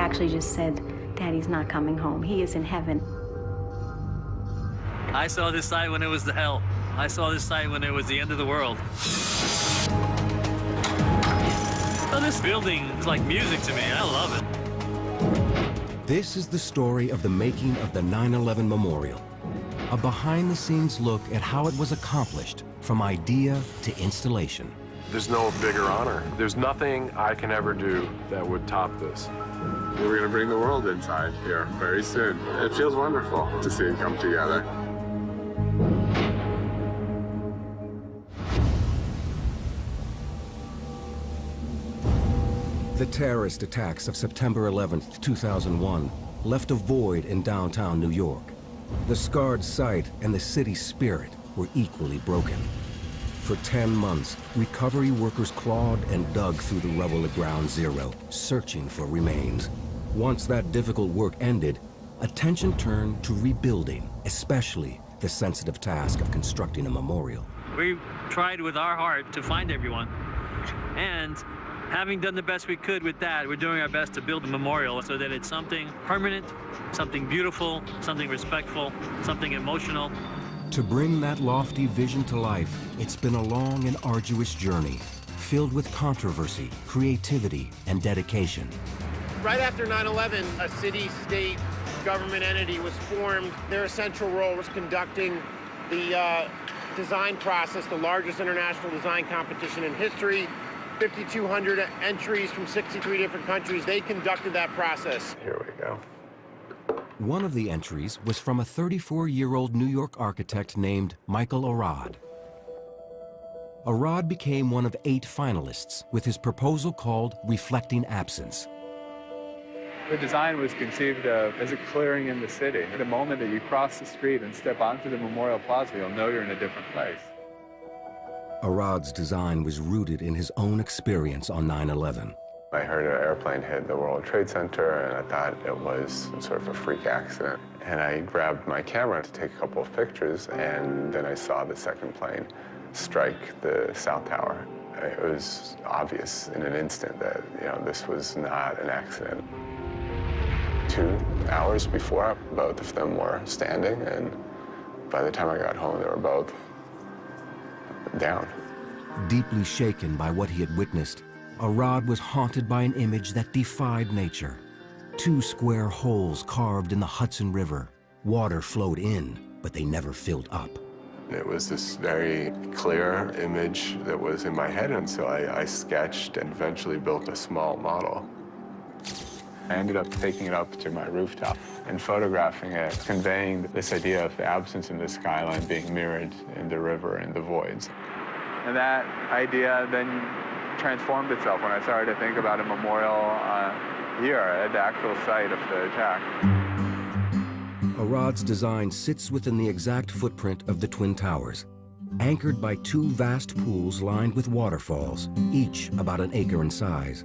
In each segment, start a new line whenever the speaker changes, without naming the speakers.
actually just said, Daddy's not coming home. He is in heaven.
I saw this site when it was the hell. I saw this site when it was the end of the world. So this building is like music to me. I love it.
This is the story of the making of the 9/11 Memorial. A behind-the-scenes look at how it was accomplished, from idea to installation.
There's no bigger honor. There's nothing I can ever do that would top this.
We're going to bring the world inside here very soon. It feels wonderful to see it come together.
The terrorist attacks of September 11th, 2001 left a void in downtown New York. The scarred site and the city's spirit were equally broken. For 10 months, recovery workers clawed and dug through the rubble at Ground Zero, searching for remains. Once that difficult work ended, attention turned to rebuilding, especially the sensitive task of constructing a memorial.
We tried with our heart to find everyone, and having done the best we could with that, we're doing our best to build a memorial so that it's something permanent, something beautiful, something respectful, something emotional.
To bring that lofty vision to life, it's been a long and arduous journey, filled with controversy, creativity, and dedication.
Right after 9/11, a city-state government entity was formed. Their essential role was conducting the design process, the largest international design competition in history. 5,200 entries from 63 different countries. They conducted that process.
Here we go.
One of the entries was from a 34-year-old New York architect named Michael Arad. Arad became one of 8 finalists with his proposal called Reflecting Absence.
The design was conceived of as a clearing in the city. The moment that you cross the street and step onto the Memorial Plaza, you'll know you're in a different place.
Arad's design was rooted in his own experience on 9/11.
I heard an airplane hit the World Trade Center, and I thought it was sort of a freak accident. And I grabbed my camera to take a couple of pictures, and then I saw the second plane strike the South Tower. It was obvious in an instant that, this was not an accident. 2 hours before, both of them were standing, and by the time I got home, they were both down.
Deeply shaken by what he had witnessed, Arad was haunted by an image that defied nature. 2 square holes carved in the Hudson River. Water flowed in, but they never filled up.
It was this very clear image that was in my head, and so I sketched and eventually built a small model. I ended up taking it up to my rooftop and photographing it, conveying this idea of the absence in the skyline being mirrored in the river and the voids.
And that idea then transformed itself when I started to think about a memorial here at the actual site of the attack.
Arad's design sits within the exact footprint of the Twin Towers, anchored by 2 vast pools lined with waterfalls, each about an acre in size.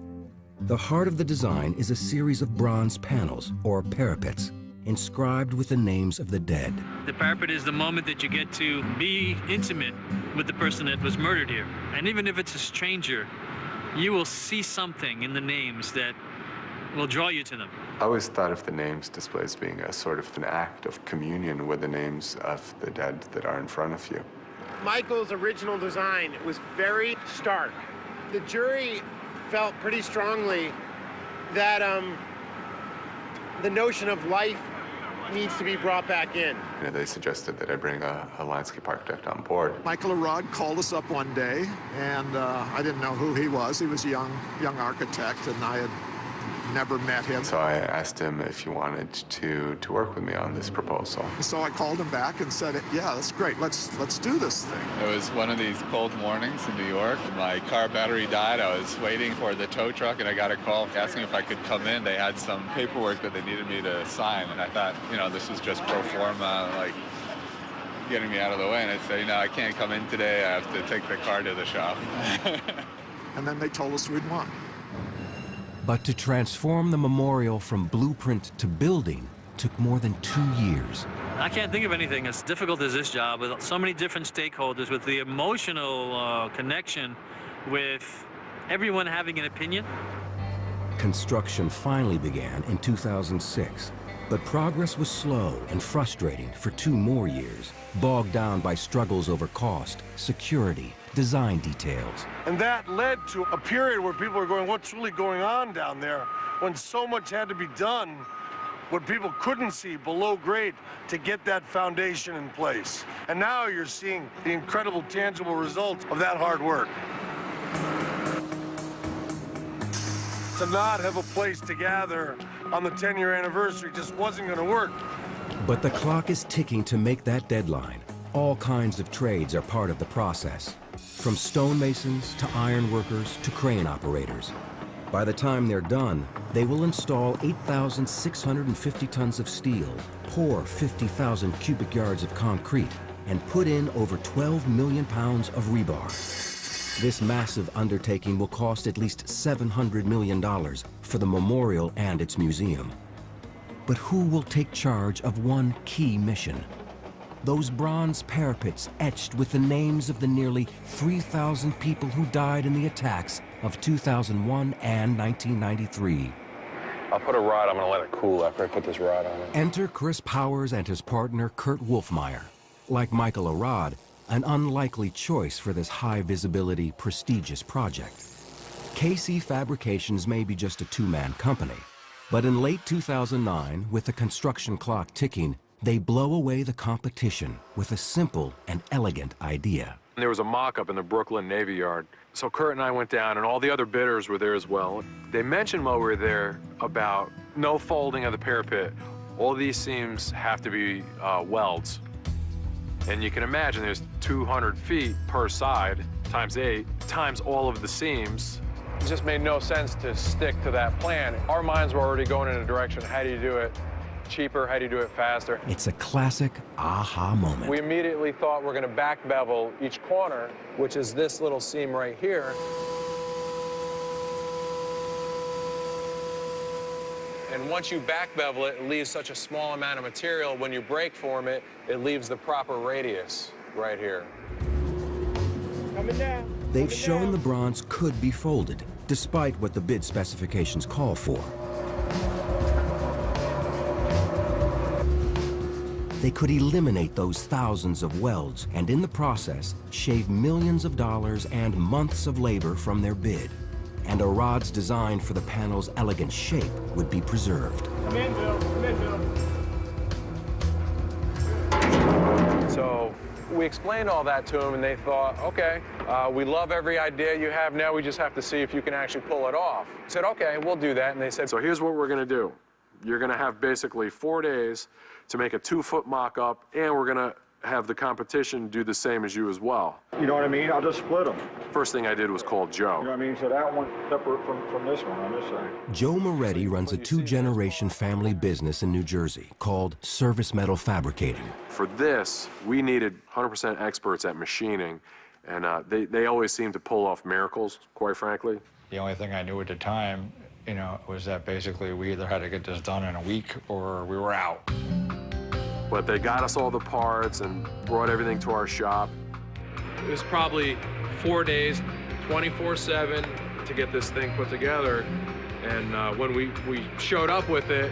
The heart of the design is a series of bronze panels, or parapets, inscribed with the names of the dead.
The parapet is the moment that you get to be intimate with the person that was murdered here. And even if it's a stranger, you will see something in the names that will draw you to them.
I always thought of the names displays being a sort of an act of communion with the names of the dead that are in front of you.
Michael's original design was very stark. The jury felt pretty strongly that the notion of life needs to be brought back in.
They suggested that I bring a landscape architect on board.
Michael Arad called us up one day, and I didn't know who he was. He was a young architect, and I had never met him.
So I asked him if he wanted to work with me on this proposal.
So I called him back and said, yeah, that's great. Let's do this thing.
It was one of these cold mornings in New York. My car battery died. I was waiting for the tow truck, and I got a call asking if I could come in. They had some paperwork that they needed me to sign, and I thought, this was just pro forma, like getting me out of the way. And I said, I can't come in today. I have to take the car to the shop.
And then they told us we'd won.
But to transform the memorial from blueprint to building took more than 2 years.
I can't think of anything as difficult as this job, with so many different stakeholders, with the emotional connection, with everyone having an opinion.
Construction finally began in 2006, but progress was slow and frustrating for 2 more years, bogged down by struggles over cost, security, design details.
And that led to a period where people were going, what's really going on down there? When so much had to be done, what people couldn't see below grade to get that foundation in place. And now you're seeing the incredible tangible results of that hard work. To not have a place to gather on the 10-year anniversary just wasn't going to work.
But the clock is ticking to make that deadline. All kinds of trades are part of the process, from stonemasons to iron workers to crane operators. By the time they're done, they will install 8,650 tons of steel, pour 50,000 cubic yards of concrete, and put in over 12 million pounds of rebar. This massive undertaking will cost at least $700 million for the memorial and its museum. But who will take charge of one key mission? Those bronze parapets etched with the names of the nearly 3,000 people who died in the attacks of 2001 and 1993.
I'll put a rod, I'm gonna let it cool after I put this rod on it.
Enter Chris Powers and his partner, Kurt Wolfmeyer. Like Michael Arad, an unlikely choice for this high-visibility, prestigious project. KC Fabrications may be just a 2-man company, but in late 2009, with the construction clock ticking, they blow away the competition with a simple and elegant idea.
There was a mock-up in the Brooklyn Navy Yard. So Kurt and I went down, and all the other bidders were there as well. They mentioned while we were there about no folding of the parapet. All these seams have to be welds. And you can imagine there's 200 feet per side, times 8, times all of the seams. It just made no sense to stick to that plan. Our minds were already going in a direction, how do you do it cheaper, how do you do it faster?
It's a classic aha moment.
We immediately thought we're gonna back bevel each corner, which is this little seam right here. And once you back bevel it, it leaves such a small amount of material. When you break form it, it leaves the proper radius right here.
Coming down.
They've shown the bronze could be folded, despite what the bid specifications call for. They could eliminate those thousands of welds and, in the process, shave millions of dollars and months of labor from their bid. And Arad's design for the panel's elegant shape would be preserved.
Come in, Bill. Come in, Bill.
So we explained all that to them, and they thought, okay, we love every idea you have now. We just have to see if you can actually pull it off. I said, okay, we'll do that. And they said, so here's what we're going to do. You're going to have basically 4 days to make a 2-foot mock-up, and we're going to have the competition do the same as you as well.
You know what I mean? I'll just split them.
First thing I did was call Joe.
You know what I mean? So that one separate from this one on this side.
Joe Moretti runs a 2-generation family business in New Jersey called Service Metal Fabricating.
For this, we needed 100% experts at machining, and they always seem to pull off miracles, quite frankly.
The only thing I knew at the time, you know, was that basically we either had to get this done in a week or we were out.
But they got us all the parts and brought everything to our shop. It was probably 4 days, 24/7 to get this thing put together. And when we showed up with it,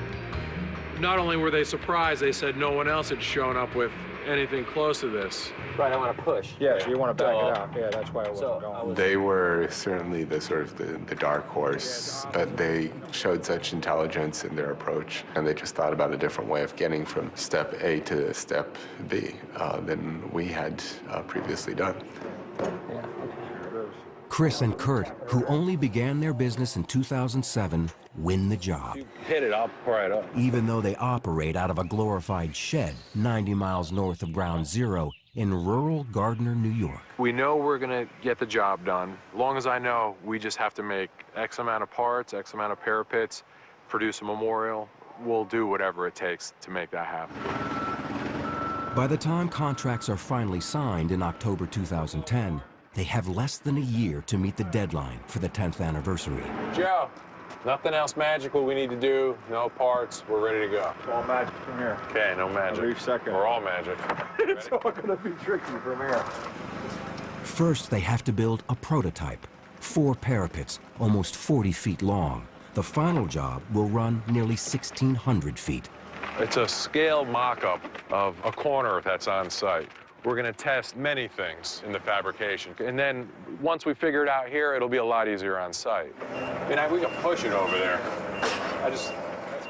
not only were they surprised, they said no one else had shown up with anything close to this.
Right, I want to push.
Yeah, so you want to back it out. Yeah, that's why I wasn't going.
They were certainly the sort of the dark horse, but they showed such intelligence in their approach, and they just thought about a different way of getting from step A to step B than we had previously done.
Yeah.
Chris and Kurt, who only began their business in 2007, win the job.
You hit it, I'll pour it up.
Even though they operate out of a glorified shed 90 miles north of Ground Zero in rural Gardner, New York.
We know we're gonna get the job done. As long as I know, we just have to make X amount of parts, X amount of parapets, produce a memorial. We'll do whatever it takes to make that happen.
By the time contracts are finally signed in October 2010, they have less than a year to meet the deadline for the 10th anniversary.
Joe, nothing else magical we need to do, no parts, we're ready to go.
It's all magic from here.
Okay, no magic.
Every second.
We're all magic.
It's all going to be tricky from here.
First, they have to build a prototype. 4 parapets, almost 40 feet long, The final job will run nearly 1,600 feet.
It's a scale mock-up of a corner that's on site. We're going to test many things in the fabrication. And then once we figure it out here, it'll be a lot easier on site. And we can push it over there. That's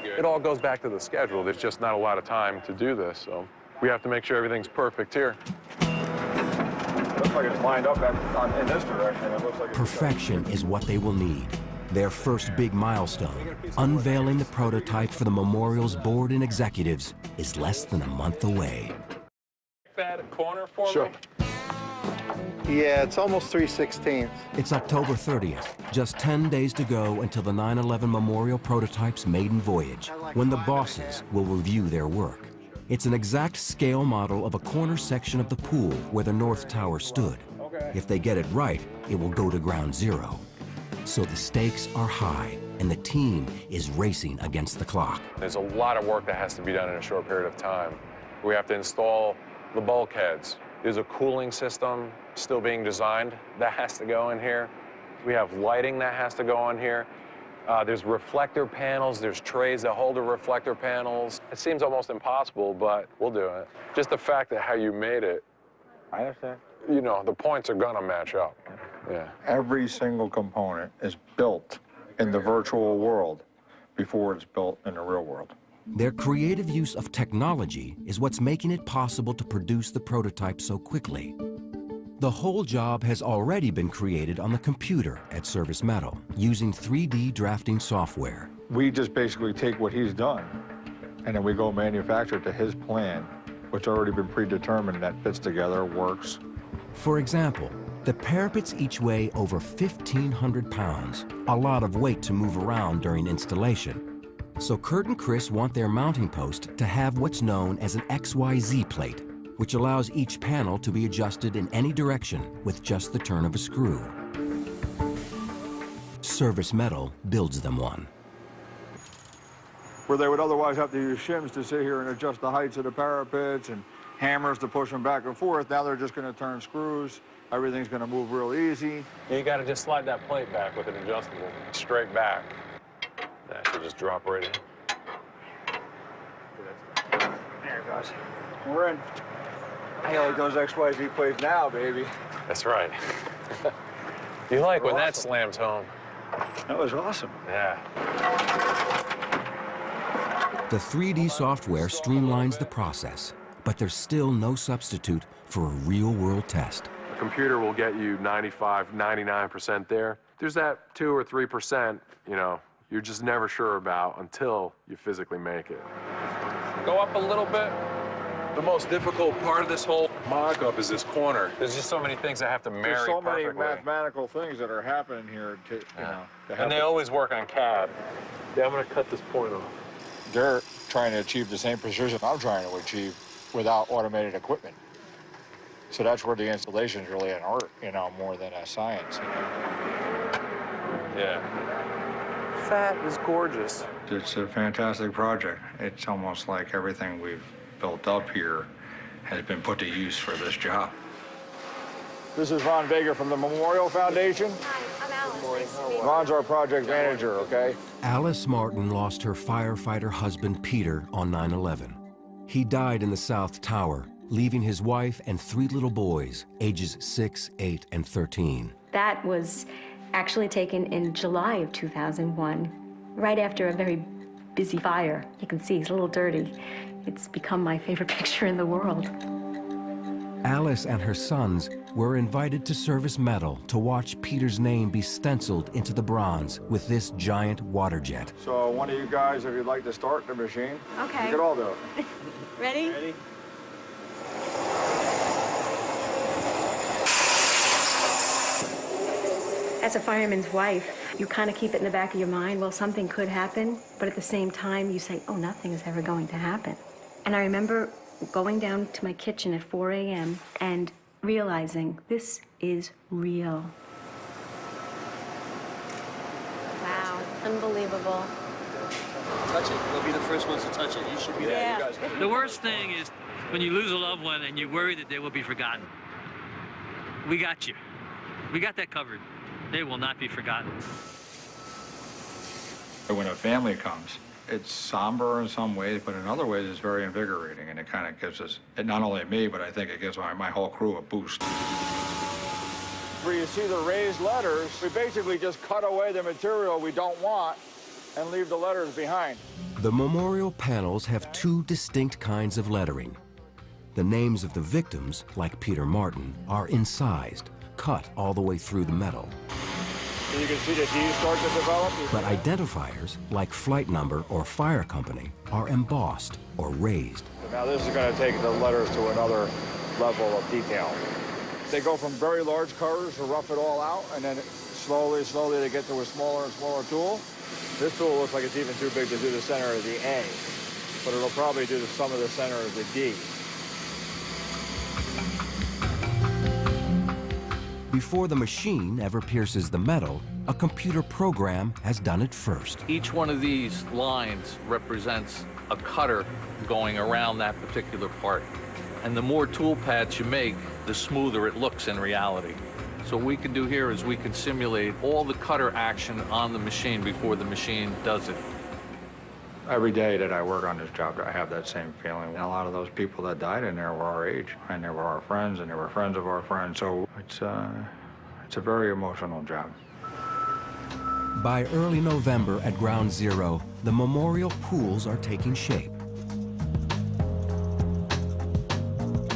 good. It all goes back to the schedule. There's just not a lot of time to do this, so we have to make sure everything's perfect here.
It looks like it's lined up in this direction. It looks like
Perfection is what they will need. Their first big milestone, unveiling the prototype for the memorial's board and executives, is less than a month away.
That corner for
Sure.
me?
Yeah, it's almost 3/16.
It's October 30th, just 10 days to go until the 9/11 Memorial prototype's maiden voyage, when the bosses will review their work. It's an exact scale model of a corner section of the pool where the North Tower stood. If they get it right, it will go to ground zero. So the stakes are high, and the team is racing against the clock.
There's a lot of work that has to be done in a short period of time. We have to install the bulkheads. There's a cooling system still being designed that has to go in here. We have lighting that has to go in here. There's reflector panels, there's trays that hold the reflector panels. It seems almost impossible, but we'll do it. Just the fact that how you made it,
I understand.
you know, the points are gonna match up. Yeah.
Every single component is built in the virtual world before it's built in the real world.
Their creative use of technology is what's making it possible to produce the prototype so quickly. The whole job has already been created on the computer at Service Metal, using 3D drafting software.
We just basically take what he's done, and then we go manufacture it to his plan, which already been predetermined that fits together, works.
For example, the parapets each weigh over 1,500 pounds, a lot of weight to move around during installation. So Kurt and Chris want their mounting post to have what's known as an XYZ plate, which allows each panel to be adjusted in any direction with just the turn of a screw. Service Metal builds them one.
Where they would otherwise have to use shims to sit here and adjust the heights of the parapets and hammers to push them back and forth, now they're just going to turn screws. Everything's going to move real easy.
You got to just slide that plate back with an adjustable, straight back. That should just drop right in.
There it goes. We're in. I like those XYZ plates now, baby.
That's right. You like when that slams home.
That was awesome.
Yeah.
The 3D software streamlines the process, but there's still no substitute for a real-world test.
The computer will get you 95, 99% there. There's that 2 or 3%, you know, you're just never sure about until you physically make it. Go up a little bit. The most difficult part of this whole mock-up is this corner. There's just so many things that have to marry perfectly.
There's so many mathematical things that are happening here, to, you know.
And they always work on CAD. Yeah, I'm gonna cut this point off.
They're trying to achieve the same precision I'm trying to achieve without automated equipment. So that's where the installation is really an art, you know, more than a science. You know?
Yeah. That is gorgeous.
It's a fantastic project. It's almost like everything we've built up here has been put to use for this job. This is Ron Vega from the Memorial Foundation.
Hi, I'm Alice. Nice to meet you.
Ron's our project manager, okay?
Alice Martin lost her firefighter husband, Peter, on 9/11. He died in the South Tower, leaving his wife and 3 little boys, ages 6, 8, and 13.
That was actually taken in July of 2001, right after a very busy fire. You can see he's a little dirty. It's become my favorite picture in the world.
Alice and her sons were invited to Service Metal to watch Peter's name be stenciled into the bronze with this giant water jet.
So one of you guys, if you'd like to start the machine,
Okay.
you can all do it.
Ready?
Ready?
As a fireman's wife, you kind of keep it in the back of your mind, well, something could happen, but at the same time, you say, oh, nothing is ever going to happen. And I remember going down to my kitchen at 4 a.m. and realizing this is real.
Wow, unbelievable.
Touch it. We'll be the first ones to touch it. You should be there. You guys.
The worst thing is when you lose a loved one and you worry that they will be forgotten. We got you. We got that covered. They will not be forgotten.
When a family comes, it's somber in some ways, but in other ways it's very invigorating, and it kind of gives us, and not only me, but I think it gives my whole crew a boost.
Where you see the raised letters, we basically just cut away the material we don't want and leave the letters behind.
The memorial panels have two distinct kinds of lettering. The names of the victims, like Peter Martin, are incised, cut all the way through the metal.
So you can see the D's start to develop.
But identifiers, like flight number or fire company, are embossed or raised.
Now this is going to take the letters to another level of detail. They go from very large cutters to rough it all out, and then slowly they get to a smaller and smaller tool. This tool looks like it's even too big to do the center of the A, but it'll probably do some of the center of the D.
Before the machine ever pierces the metal, a computer program has done it first.
Each one of these lines represents a cutter going around that particular part. And the more tool paths you make, the smoother it looks in reality. So what we can do here is we can simulate all the cutter action on the machine before the machine does it.
Every day that I work on this job, I have that same feeling. And a lot of those people that died in there were our age, and they were our friends, and they were friends of our friends. So it's a very emotional job.
By early November at Ground Zero, the memorial pools are taking shape.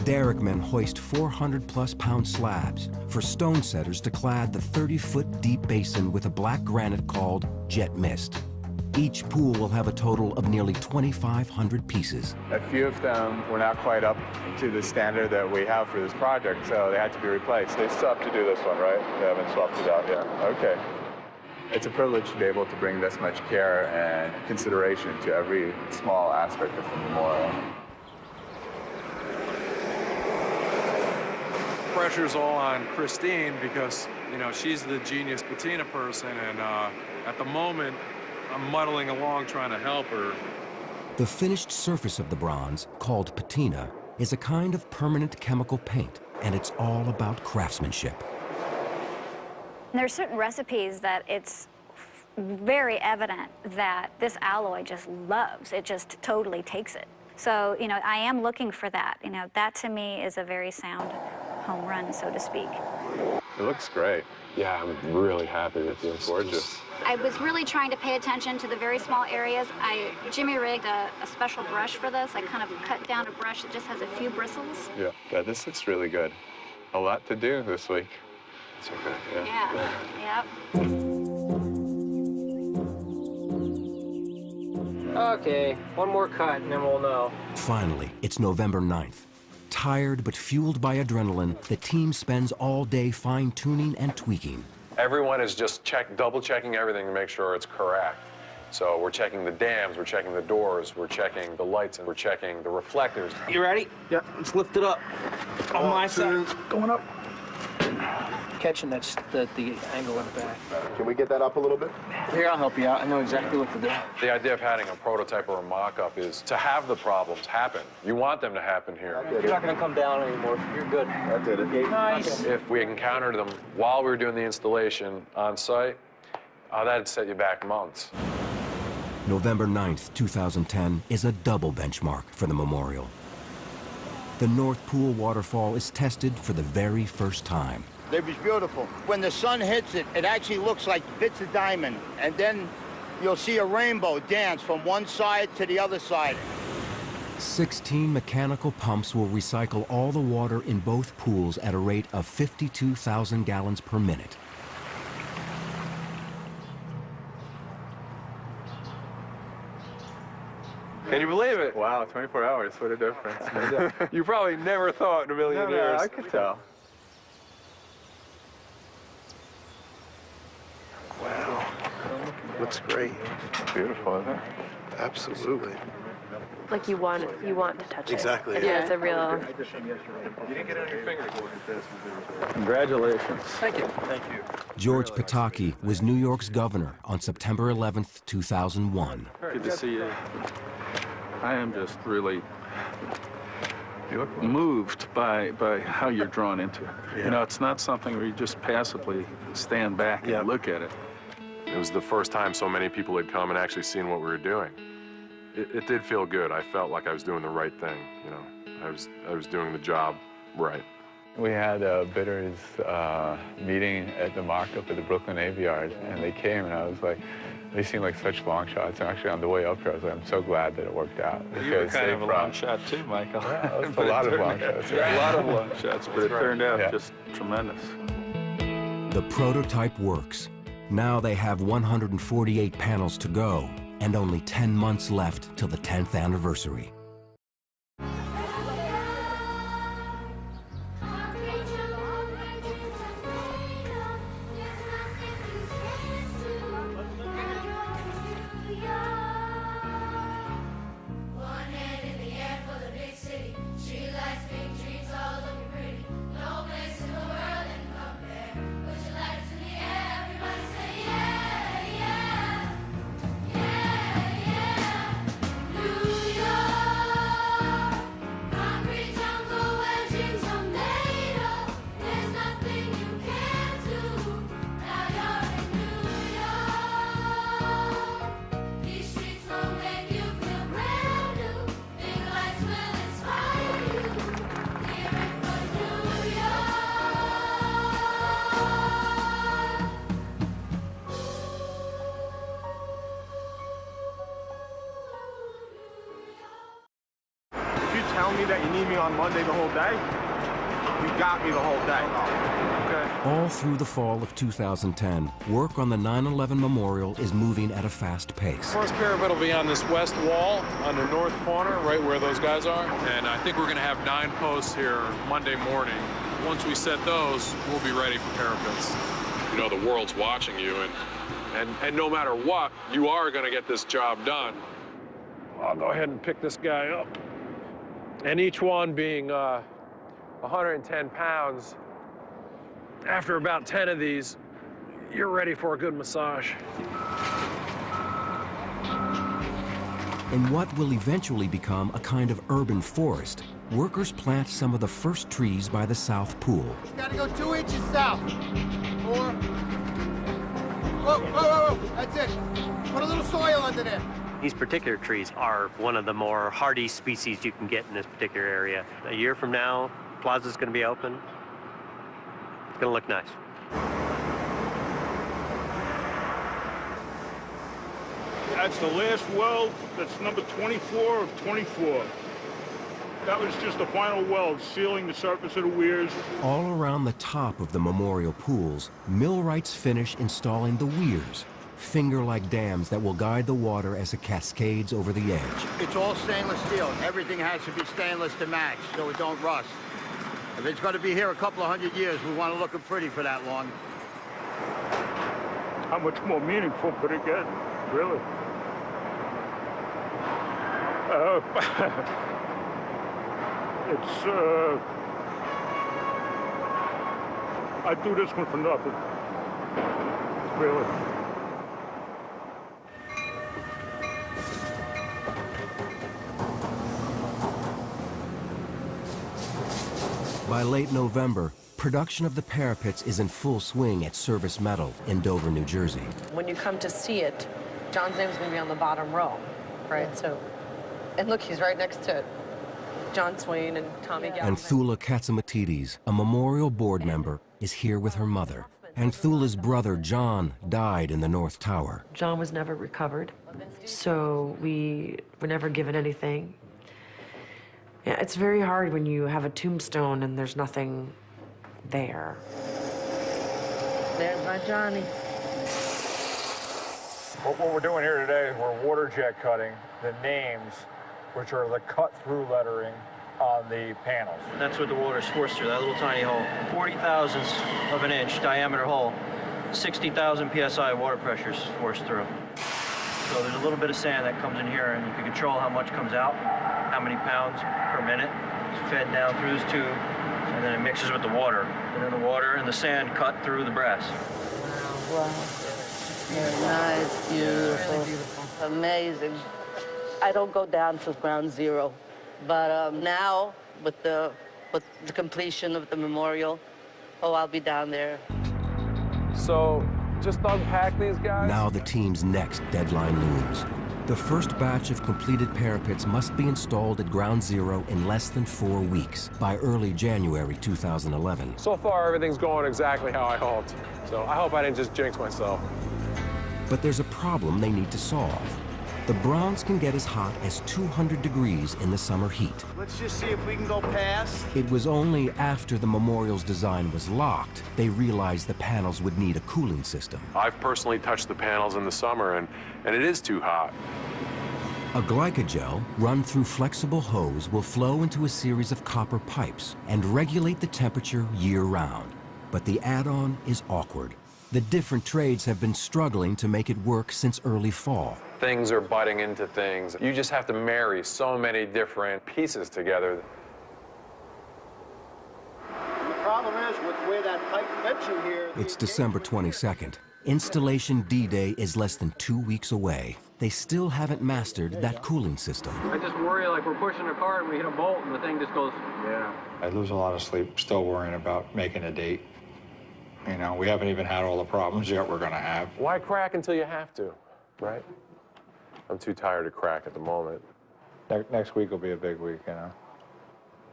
Derrickmen hoist 400-plus pound slabs for stone setters to clad the 30-foot deep basin with a black granite called jet mist. Each pool will have a total of nearly 2,500 pieces.
A few of them were not quite up to the standard that we have for this project, so they had to be replaced. They still have to do this one, right? They haven't swapped it out yet. Okay. It's a privilege to be able to bring this much care and consideration to every small aspect of the memorial.
Pressure's all on Christine because, you know, she's the genius patina person, and at the moment, I'm muddling along trying to help her.
The finished surface of the bronze, called patina, is a kind of permanent chemical paint, and it's all about craftsmanship.
There are certain recipes that it's very evident that this alloy just loves. It just totally takes it. So, you know, I am looking for that. You know, that to me is a very sound home run, so to speak.
It looks great. Yeah, I'm really happy with you. It's gorgeous.
I was really trying to pay attention to the very small areas. I jimmy-rigged a special brush for this. I kind of cut down a brush that just has a few bristles.
Yeah, this looks really good. A lot to do this week. It's okay,
Yeah, yep.
Okay, one more cut and then we'll know.
Finally, it's November 9th. Tired but fueled by adrenaline, the team spends all day fine-tuning and tweaking.
Everyone is just double-checking everything to make sure it's correct. So we're checking the dams, we're checking the doors, we're checking the lights, and we're checking the reflectors.
You ready? Yep, let's lift it up. On my side. Going up. Catching the angle in the back.
Can we get that up a little bit?
Here, I'll help you out. I know exactly what to do.
The idea of having a prototype or a mock-up is to have the problems happen. You want them to happen here.
You're not going to come down anymore. You're good.
That did it.
Nice.
If we encountered them while we were doing the installation on site, that'd set you back months.
November 9th, 2010 is a double benchmark for the memorial. The North Pool waterfall is tested for the very first time.
It was beautiful. When the sun hits it, it actually looks like bits of diamond. And then you'll see a rainbow dance from one side to the other side.
16 mechanical pumps will recycle all the water in both pools at a rate of 52,000 gallons per minute.
Can you believe it?
Wow, 24 hours, what a difference.
You probably never thought in a million years.
No, I could tell.
Wow, looks great.
Beautiful, isn't it?
Absolutely.
Like you want to touch it.
Exactly.
Yeah, it's a real.
You didn't get it on your finger.
Congratulations.
Thank you. Thank you.
George Pataki was New York's governor on September 11th, 2001.
Good to see you. I am just really moved by how you're drawn into it.
Yeah.
You know, it's not something where you just passively stand back and look at it.
It was the first time so many people had come and actually seen what we were doing. It did feel good. I felt like I was doing the right thing, you know. I was doing the job right.
We had a bidders meeting at the mock-up at the Brooklyn Navy Yard, and they came, and I was like, they seemed like such long shots. And actually, on the way up here, I was like, I'm so glad that it worked out.
You were kind of a long shot too, Michael.
Yeah, it was a lot of long shots.
A lot of long shots, but it turned out just tremendous.
The prototype works. Now they have 148 panels to go, and only 10 months left till the 10th anniversary.
Tell me that you need me on Monday the whole day, you got me the whole day. Okay.
All through the fall of 2010, work on the 9/11 Memorial is moving at a fast pace.
First parapet will be on this west wall on the north corner, right where those guys are. And I think we're going to have 9 posts here Monday morning. Once we set those, we'll be ready for parapets. You know, the world's watching you, and no matter what, you are going to get this job done. I'll go ahead and pick this guy up. And each one being 110 pounds, after about 10 of these, you're ready for a good massage.
In what will eventually become a kind of urban forest, workers plant some of the first trees by the South Pool.
You gotta go 2 inches south. 4. Whoa, whoa, whoa, whoa, that's it. Put a little soil under there.
These particular trees are one of the more hardy species you can get in this particular area. A year from now, plaza's going to be open. It's going to look nice.
That's the last weld. That's number 24 of 24. That was just the final weld, sealing the surface of the weirs.
All around the top of the memorial pools, millwrights finish installing the weirs, finger-like dams that will guide the water as it cascades over the edge.
It's all stainless steel. Everything has to be stainless to match so it don't rust. If it's going to be here a couple of 100 years, we want to look pretty for that long.
How much more meaningful could it get, really? I'd do this one for nothing, really.
By late November, production of the parapets is in full swing at Service Metal in Dover, New Jersey.
When you come to see it, John's name's going to be on the bottom row, right? So, and look, he's right next to John Swain and Tommy Galvin.
And Thula Katsamatides, a memorial board member, is here with her mother. And Thula's brother, John, died in the North Tower.
John was never recovered, so we were never given anything. Yeah, it's very hard when you have a tombstone and there's nothing there.
There's my Johnny.
What we're doing here today is we're water jet cutting the names, which are the cut-through lettering on the panels.
That's what the water's forced through, that little tiny hole. 40 thousandths of an inch diameter hole. 60,000 PSI water pressure's forced through. So there's a little bit of sand that comes in here, and you can control how much comes out, how many pounds per minute. It's fed down through this tube, and then it mixes with the water. And then the water and the sand cut through the brass.
Wow. Very nice, beautiful. Really beautiful. Amazing. I don't go down to ground zero, but now with the completion of the memorial, oh, I'll be down there.
So just unpack these guys.
Now the team's next deadline looms. The first batch of completed parapets must be installed at Ground Zero in less than 4 weeks, by early January 2011.
So far, everything's going exactly how I hoped. So I hope I didn't just jinx myself.
But there's a problem they need to solve. The bronze can get as hot as 200 degrees in the summer heat.
Let's just see if we can go past.
It was only after the memorial's design was locked they realized the panels would need a cooling system.
I've personally touched the panels in the summer, and it is too hot.
A glycogel run through flexible hose will flow into a series of copper pipes and regulate the temperature year-round. But the add-on is awkward. The different trades have been struggling to make it work since early fall.
Things are butting into things. You just have to marry so many different pieces together.
The problem is with the way that pipe fits in here.
It's December 22nd. Installation D-Day is less than 2 weeks away. They still haven't mastered that cooling system.
I just worry like we're pushing a car and we hit a bolt and the thing just goes, yeah.
I lose a lot of sleep still worrying about making a date. You know, we haven't even had all the problems yet we're gonna have.
Why crack until you have to, right? I'm too tired to crack at the moment.
Next week will be a big week, you know.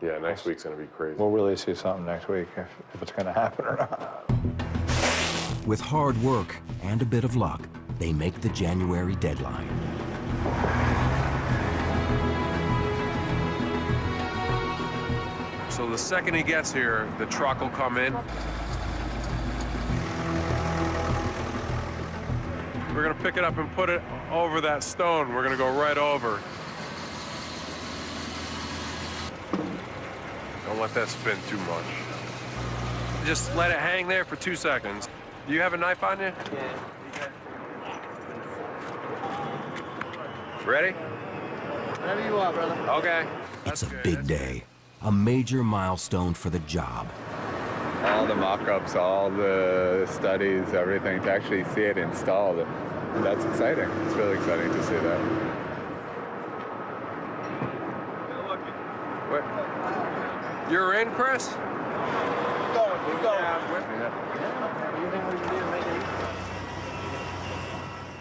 Yeah, next week's gonna be crazy.
We'll really see something next week if it's gonna happen or not.
With hard work and a bit of luck, they make the January deadline.
So the second he gets here, the truck will come in. We're gonna pick it up and put it over that stone. We're gonna go right over. Don't let that spin too much. Just let it hang there for 2 seconds. Do you have a knife on you?
Yeah.
Ready?
Whatever you want, brother.
Okay.
It's a big day, a major milestone for the job.
All the mock-ups, all the studies, everything, to actually see it installed, that's exciting. It's really exciting to see that.
Wait. You're in, Chris?
Keep going.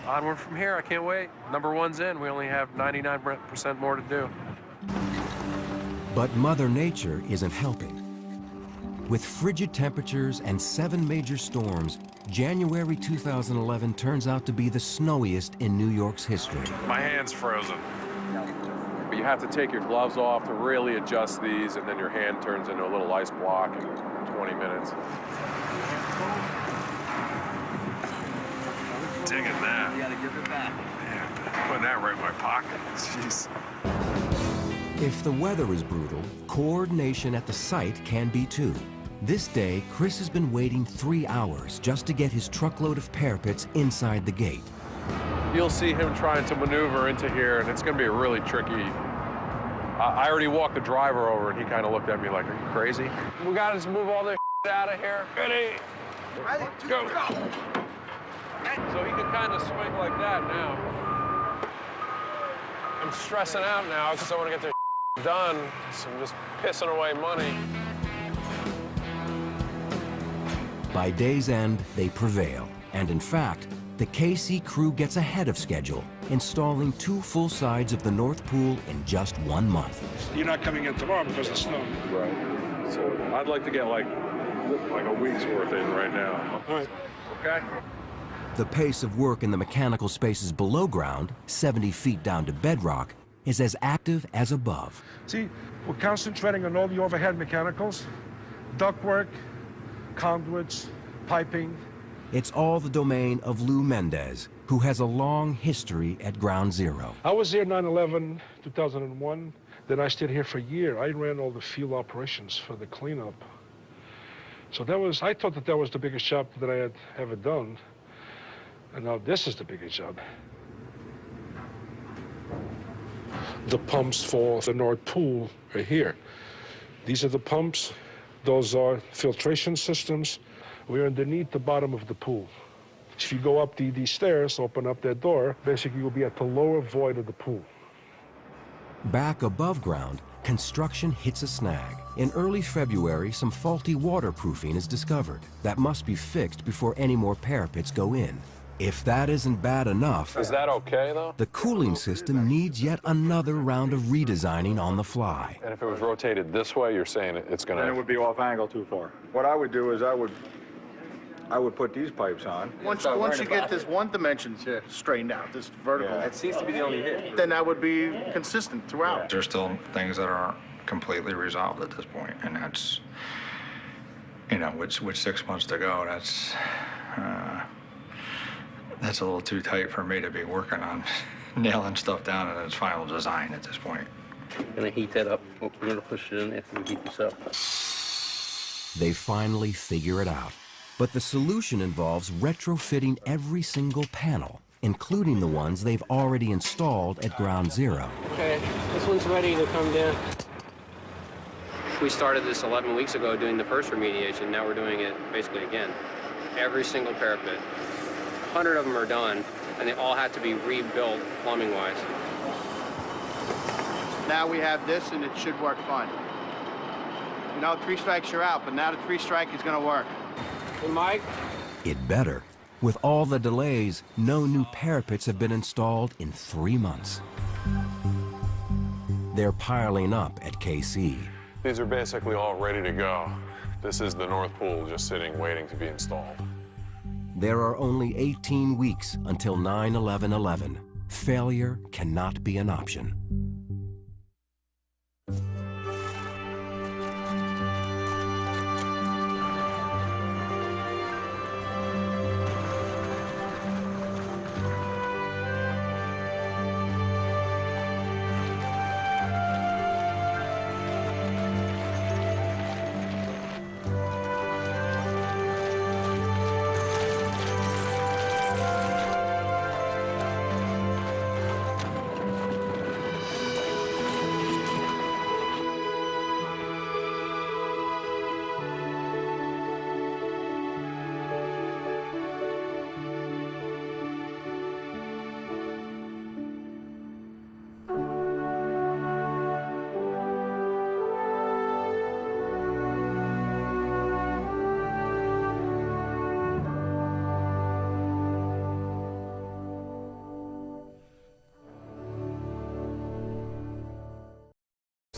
Onward from here, I can't wait. Number one's in. We only have 99% more to do.
But Mother Nature isn't helping. With frigid temperatures and 7 major storms, January 2011 turns out to be the snowiest in New York's history.
My hand's frozen. But you have to take your gloves off to really adjust these, and then your hand turns into a little ice block in 20 minutes. Digging that.
You gotta give it back.
Man, putting that right in my pocket. Jeez.
If the weather is brutal, coordination at the site can be too. This day, Chris has been waiting 3 hours just to get his truckload of parapets inside the gate.
You'll see him trying to maneuver into here, and it's going to be really tricky. I already walked the driver over, and he kind of looked at me like, are you crazy? We got to just move all this out of here. Ready? Go. So he can kind of swing like that now. I'm stressing out now because I want to get this done, so I'm just pissing away money.
By day's end, they prevail. And in fact, the KC crew gets ahead of schedule, installing 2 full sides of the North Pool in just 1 month.
You're not coming in tomorrow because of the snow.
Right. So I'd like to get like a week's worth in right now.
All right.
Okay?
The pace of work in the mechanical spaces below ground, 70 feet down to bedrock, is as active as above.
See, we're concentrating on all the overhead mechanicals, ductwork, conduits, piping.
It's all the domain of Lou Mendez, who has a long history at Ground Zero.
I was here 9/11, 2001. Then I stayed here for a year. I ran all the field operations for the cleanup. So I thought that was the biggest job that I had ever done. And now this is the biggest job. The pumps for the North Pool are here. These are the pumps. Those are filtration systems. We're underneath the bottom of the pool. If you go up these stairs, open up that door, basically you'll be at the lower void of the pool.
Back above ground, construction hits a snag. In early February, some faulty waterproofing is discovered that must be fixed before any more parapets go in. If that isn't bad enough,
Is that okay, though?
the cooling system needs yet another round of redesigning on the fly.
And if it was rotated this way, you're saying it's going to...
Then it would be off angle too far. What I would do is I would put these pipes on.
Once you get this one dimension straightened out, this vertical,
That
seems to be the only hit. Then that would be consistent throughout.
There's still things that aren't completely resolved at this point, and that's, you know, with 6 months to go, that's a little too tight for me to be working on nailing stuff down in its final design at this point.
I'm gonna heat that up. We're gonna push it in after we heat this up.
They finally figure it out. But the solution involves retrofitting every single panel, including the ones they've already installed at Ground Zero.
Okay, this one's ready to come down.
We started this 11 weeks ago doing the first remediation. Now we're doing it basically again. Every single parapet. 100 of them are done, and they all had to be rebuilt plumbing-wise.
Now we have this, and it should work fine. You know, 3 strikes, you're out, but now the 3 strike is going to work.
Hey, Mike?
It better. With all the delays, no new parapets have been installed in 3 months. They're piling up at KC.
These are basically all ready to go. This is the North Pool just sitting, waiting to be installed.
There are only 18 weeks until 9/11/11. Failure cannot be an option.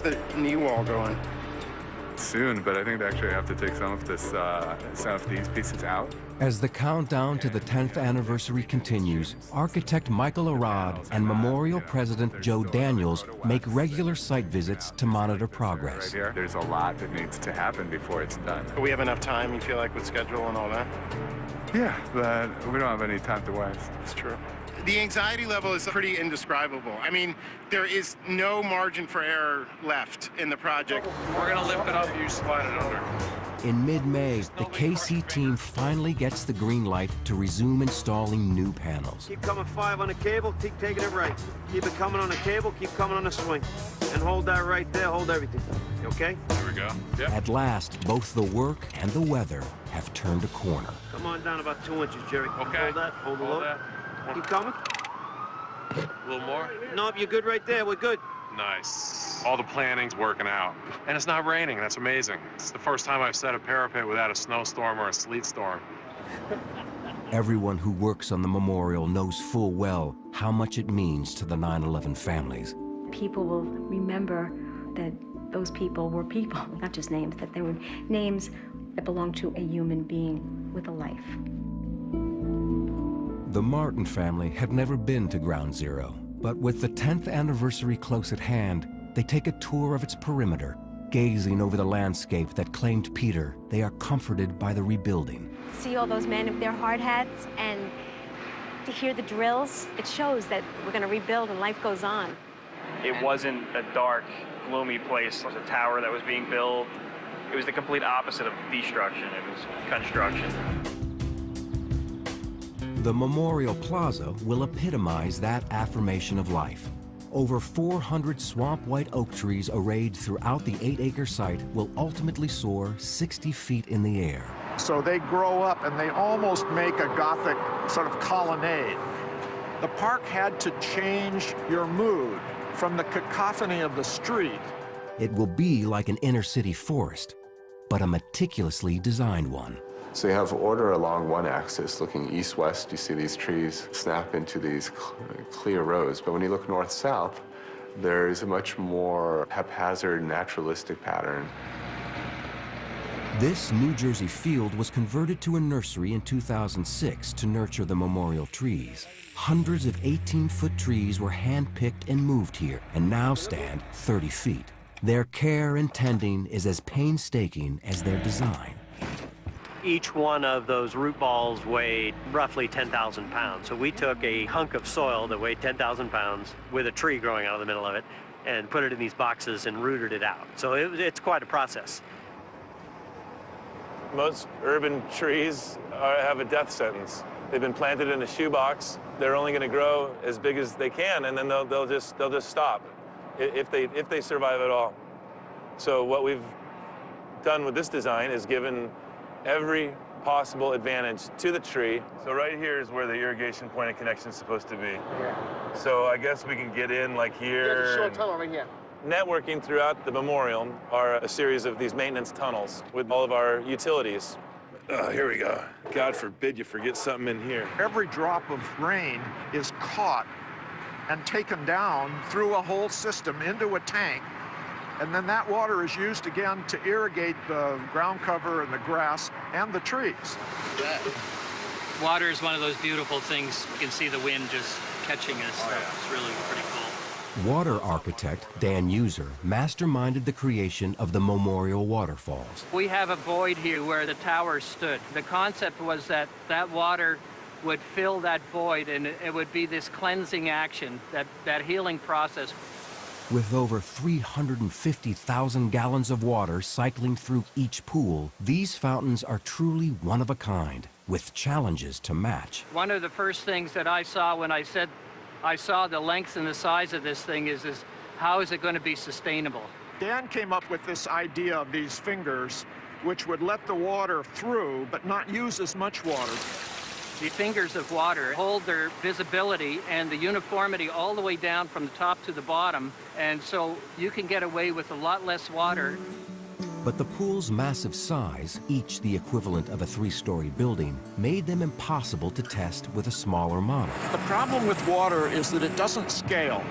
The knee wall going?
Soon, but I think they actually have to take some of these pieces out.
As the countdown to the 10th anniversary continues, architect Michael Arad and Memorial President Joe Daniels make regular site visits to monitor progress.
Right here, there's a lot that needs to happen before it's done.
Do we have enough time, you feel like, with schedule and all that?
Yeah, but we don't have any time to waste.
It's true. The anxiety level is pretty indescribable. I mean, there is no margin for error left in the project.
We're going to lift it up, you slide it under.
In mid-May, the KC team finally gets the green light to resume installing new panels.
Keep coming 5 on the cable, keep taking it right. Keep it coming on the cable, keep coming on the swing. And hold that right there, hold everything. You okay?
There we go. Yep.
At last, both the work and the weather have turned a corner.
Come on down about 2 inches, Jerry.
Okay.
Hold that, hold the low.
that.
Keep coming.
A little more?
Nope, you're good right there, we're good.
Nice. All the planning's working out. And it's not raining, that's amazing. It's the first time I've set a parapet without a snowstorm or a sleet storm.
Everyone who works on the memorial knows full well how much it means to the 9/11 families.
People will remember that those people were people, not just names, that they were names that belonged to a human being with a life.
The Martin family had never been to Ground Zero, but with the 10th anniversary close at hand, they take a tour of its perimeter. Gazing over the landscape that claimed Peter, they are comforted by the rebuilding.
See all those men with their hard hats and to hear the drills, it shows that we're going to rebuild and life goes on.
It wasn't a dark, gloomy place. It was a tower that was being built. It was the complete opposite of destruction. It was construction.
The Memorial Plaza will epitomize that affirmation of life. Over 400 swamp white oak trees arrayed throughout the 8-acre site will ultimately soar 60 feet in the air.
So they grow up and they almost make a Gothic sort of colonnade. The park had to change your mood from the cacophony of the street.
It will be like an inner-city forest, but a meticulously designed one.
So you have order along one axis, looking east-west, you see these trees snap into these clear rows. But when you look north-south, there's a much more haphazard, naturalistic pattern.
This New Jersey field was converted to a nursery in 2006 to nurture the memorial trees. Hundreds of 18-foot trees were hand-picked and moved here, and now stand 30 feet. Their care and tending is as painstaking as their design.
Each one of those root balls weighed roughly 10,000 pounds. So we took a hunk of soil that weighed 10,000 pounds with a tree growing out of the middle of it and put it in these boxes and rooted it out. So it's quite a process.
Most urban trees have a death sentence. They've been planted in a shoebox. They're only going to grow as big as they can, and then they'll just stop if they survive at all. So what we've done with this design is given every possible advantage to the tree. So right here is where the irrigation point of connection is supposed to be. Yeah. So I guess we can get in like here.
There's a short tunnel right here.
Networking throughout the memorial are a series of these maintenance tunnels with all of our utilities. Here we go. God forbid you forget something in here.
Every drop of rain is caught and taken down through a whole system into a tank. And then that water is used again to irrigate the ground cover and the grass and the trees.
Water is one of those beautiful things. You can see the wind just catching us. Oh, yeah. It's really pretty cool.
Water architect Dan User masterminded the creation of the memorial waterfalls.
We have a void here where the tower stood. The concept was that that water would fill that void, and it would be this cleansing action, that healing process.
With over 350,000 gallons of water cycling through each pool, these fountains are truly one of a kind, with challenges to match.
One of the first things that I saw when I said I saw the length and the size of this thing is how is it going to be sustainable?
Dan came up with this idea of these fingers, which would let the water through, but not use as much water.
The fingers of water hold their visibility and the uniformity all the way down from the top to the bottom, and so you can get away with a lot less water.
But the pool's massive size, each the equivalent of a 3-story building, made them impossible to test with a smaller model.
The problem with water is that it doesn't scale.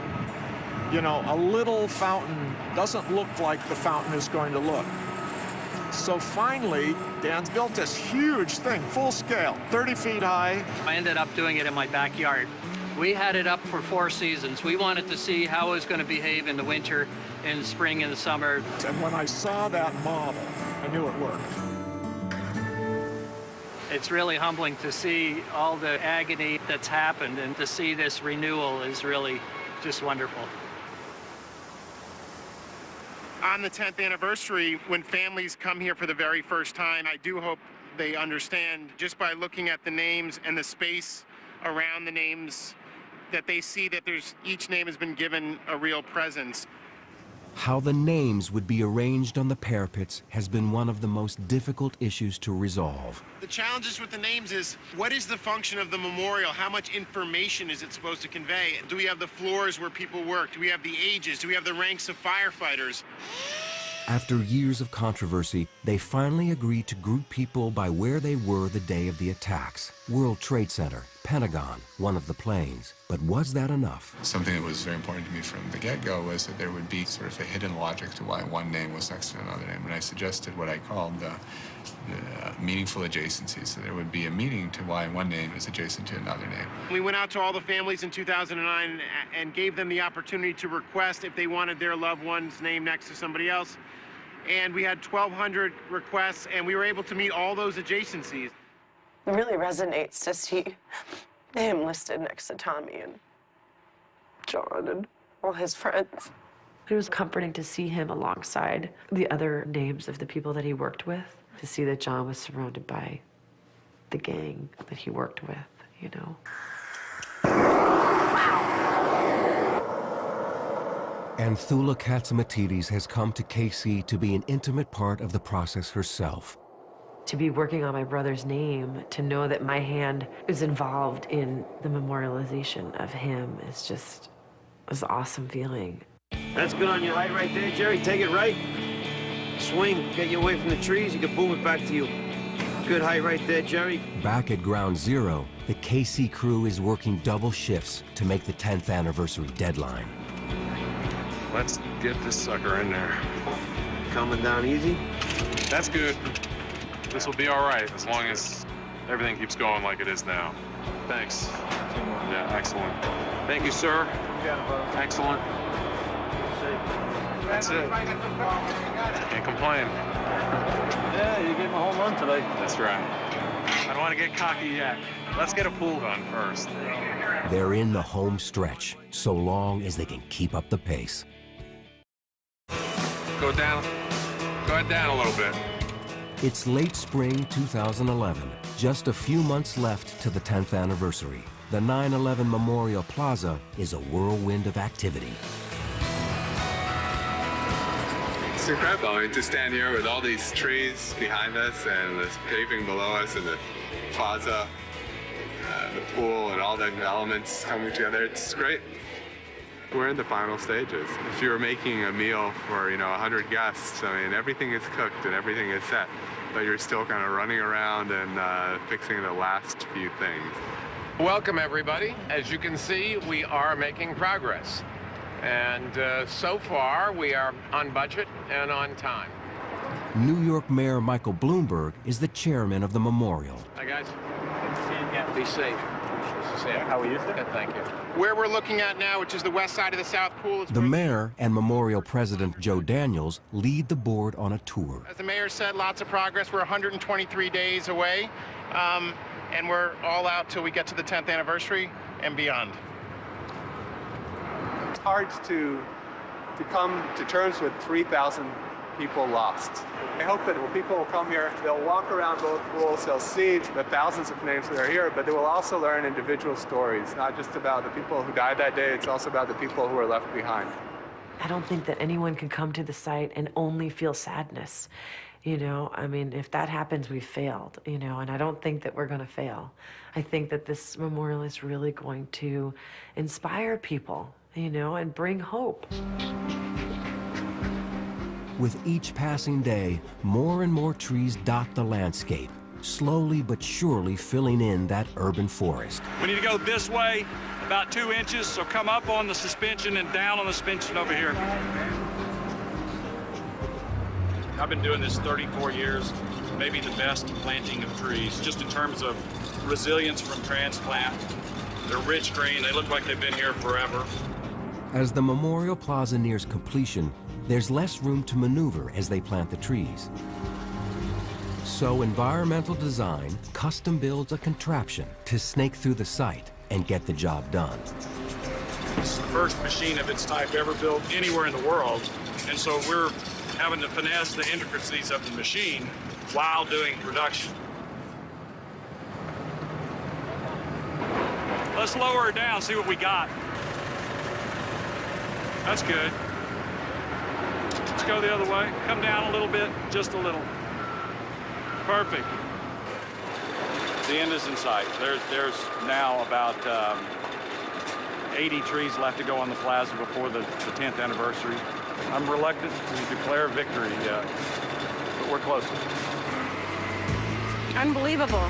You know, a little fountain doesn't look like the fountain is going to look. So finally, Dan's built this huge thing, full scale, 30 feet high.
I ended up doing it in my backyard. We had it up for 4 seasons. We wanted to see how it was going to behave in the winter, in the spring, and the summer.
And when I saw that model, I knew it worked.
It's really humbling to see all the agony that's happened, and to see this renewal is really just wonderful.
On the 10th anniversary, when families come here for the very first time, I do hope they understand, just by looking at the names and the space around the names, that they see that each name has been given a real presence.
How the names would be arranged on the parapets has been one of the most difficult issues to resolve.
The challenges with the names is, what is the function of the memorial? How much information is it supposed to convey? Do we have the floors where people work? Do we have the ages? Do we have the ranks of firefighters?
After years of controversy, they finally agreed to group people by where they were the day of the attacks. World Trade Center, Pentagon, one of the planes. But was that enough?
Something that was very important to me from the get-go was that there would be sort of a hidden logic to why one name was next to another name. And I suggested what I called the meaningful adjacencies. So there would be a meaning to why one name is adjacent to another name.
We went out to all the families in 2009 and gave them the opportunity to request if they wanted their loved one's name next to somebody else. And we had 1,200 requests, and we were able to meet all those adjacencies.
It really resonates to see him listed next to Tommy and John and all his friends.
It was comforting to see him alongside the other names of the people that he worked with, to see that John was surrounded by the gang that he worked with, you know.
And Thula Katsamatidis has come to KC to be an intimate part of the process herself.
To be working on my brother's name, to know that my hand is involved in the memorialization of him is just was an awesome feeling.
That's good on your height right there, Jerry. Take it right. Swing, get you away from the trees. You can boom it back to you. Good height right there, Jerry.
Back at Ground Zero, the KC crew is working double shifts to make the 10th anniversary deadline.
Let's get this sucker in there.
Coming down easy?
That's good. This will be all right as long as everything keeps going like it is now. Thanks. Yeah, excellent. Thank you, sir. Excellent. That's it. Can't complain.
Yeah, you gave him a home run today.
That's right. I don't want to get cocky yet. Let's get a pool gun first.
They're in the home stretch, so long as they can keep up the pace.
Go down. Go ahead down a little bit.
It's late spring 2011, just a few months left to the 10th anniversary. The 9/11 Memorial Plaza is a whirlwind of activity.
It's incredible. I mean, to stand here with all these trees behind us and the paving below us and the plaza, the pool and all the elements coming together, it's great. We're in the final stages. If you were making a meal for, 100 guests, I mean, everything is cooked and everything is set, but you're still kind of running around and fixing the last few things.
Welcome, everybody. As you can see, we are making progress. And so far, we are on budget and on time.
New York Mayor Michael Bloomberg is the chairman of the memorial.
Hi, guys. Good to see you again. Be safe.
How are you, sir?
Good, thank you. Where we're looking at now, which is the west side of the South Pool, is
The mayor and memorial president Joe Daniels lead the board on a tour.
as the mayor said, lots of progress. We're 123 days away, and we're all out till we get to the 10th anniversary and beyond.
It's hard to come to terms with 3,000 people lost. I hope that when people will come here, they'll walk around both pools, they'll see the thousands of names that are here, but they will also learn individual stories, not just about the people who died that day, it's also about the people who are left behind.
I don't think that anyone can come to the site and only feel sadness. I mean, if that happens, we've failed, and I don't think that we're going to fail. I think that this memorial is really going to inspire people, and bring hope.
With each passing day, more and more trees dot the landscape, slowly but surely filling in that urban forest.
We need to go this way, about 2 inches, so come up on the suspension and down on the suspension over here. I've been doing this 34 years, maybe the best planting of trees, just in terms of resilience from transplant. They're rich green, they look like they've been here forever.
As the Memorial Plaza nears completion, there's less room to maneuver as they plant the trees. So environmental design custom builds a contraption to snake through the site and get the job done.
This is the first machine of its type ever built anywhere in the world, and so we're having to finesse the intricacies of the machine while doing production. Let's lower her down, see what we got. That's good. Let's go the other way. Come down a little bit, just a little. Perfect. The end is in sight. There's now about 80 trees left to go on the plaza before the 10th anniversary. I'm reluctant to declare victory yet, but we're close.
Unbelievable.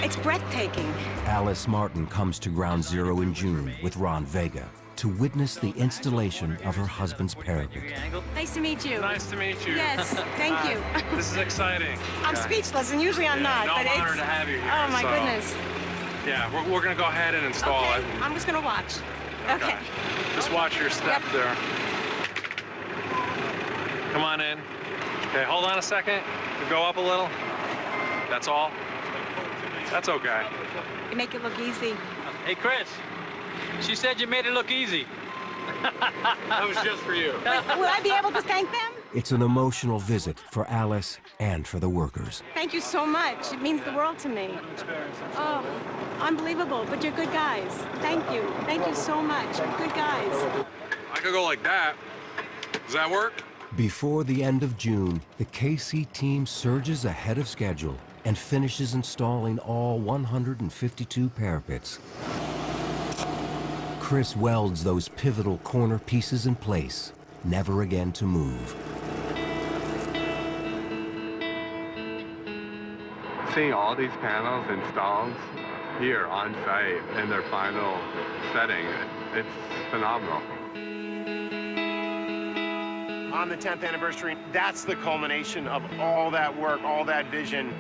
It's breathtaking.
Alice Martin comes to Ground Zero in June with Ron Vega to witness the installation of her husband's parapet.
Nice to meet you.
Nice to meet you.
Yes, thank you.
This is exciting.
I'm speechless, and usually I'm not.
No,
but
I'm
it's...
honored to have you here.
Oh, my
so,
goodness.
Yeah, we're going to go ahead and install it.
I'm just going to watch. Okay.
Just watch your step there. Come on in. Okay, hold on a second. Go up a little. That's all? That's okay.
You make it look easy.
Hey, Chris. She said you made it look easy.
That was just for you.
Will I be able to thank them?
It's an emotional visit for Alice and for the workers.
Thank you so much. It means the world to me. Oh, unbelievable. But you're good guys. Thank you. Thank you so much. You're good guys.
I could go like that. Does that work?
Before the end of June, the KC team surges ahead of schedule and finishes installing all 152 parapets. Chris welds those pivotal corner pieces in place, never again to move.
Seeing all these panels installed here on site in their final setting, it's phenomenal.
On the 10th anniversary, that's the culmination of all that work, all that vision,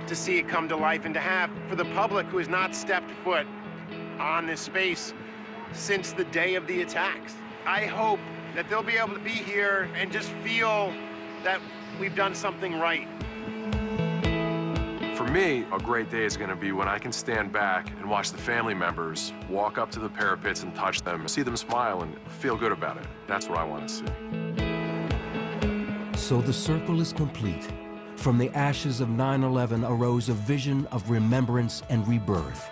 to see it come to life and to have, for the public who has not stepped foot on this space since the day of the attacks. I hope that they'll be able to be here and just feel that we've done something right.
For me, a great day is going to be when I can stand back and watch the family members walk up to the parapets and touch them, see them smile and feel good about it. That's what I want to see.
So the circle is complete. From the ashes of 9/11 arose a vision of remembrance and rebirth.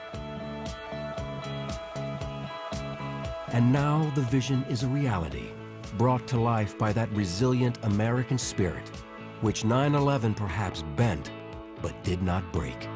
And now the vision is a reality, brought to life by that resilient American spirit, which 9/11 perhaps bent, but did not break.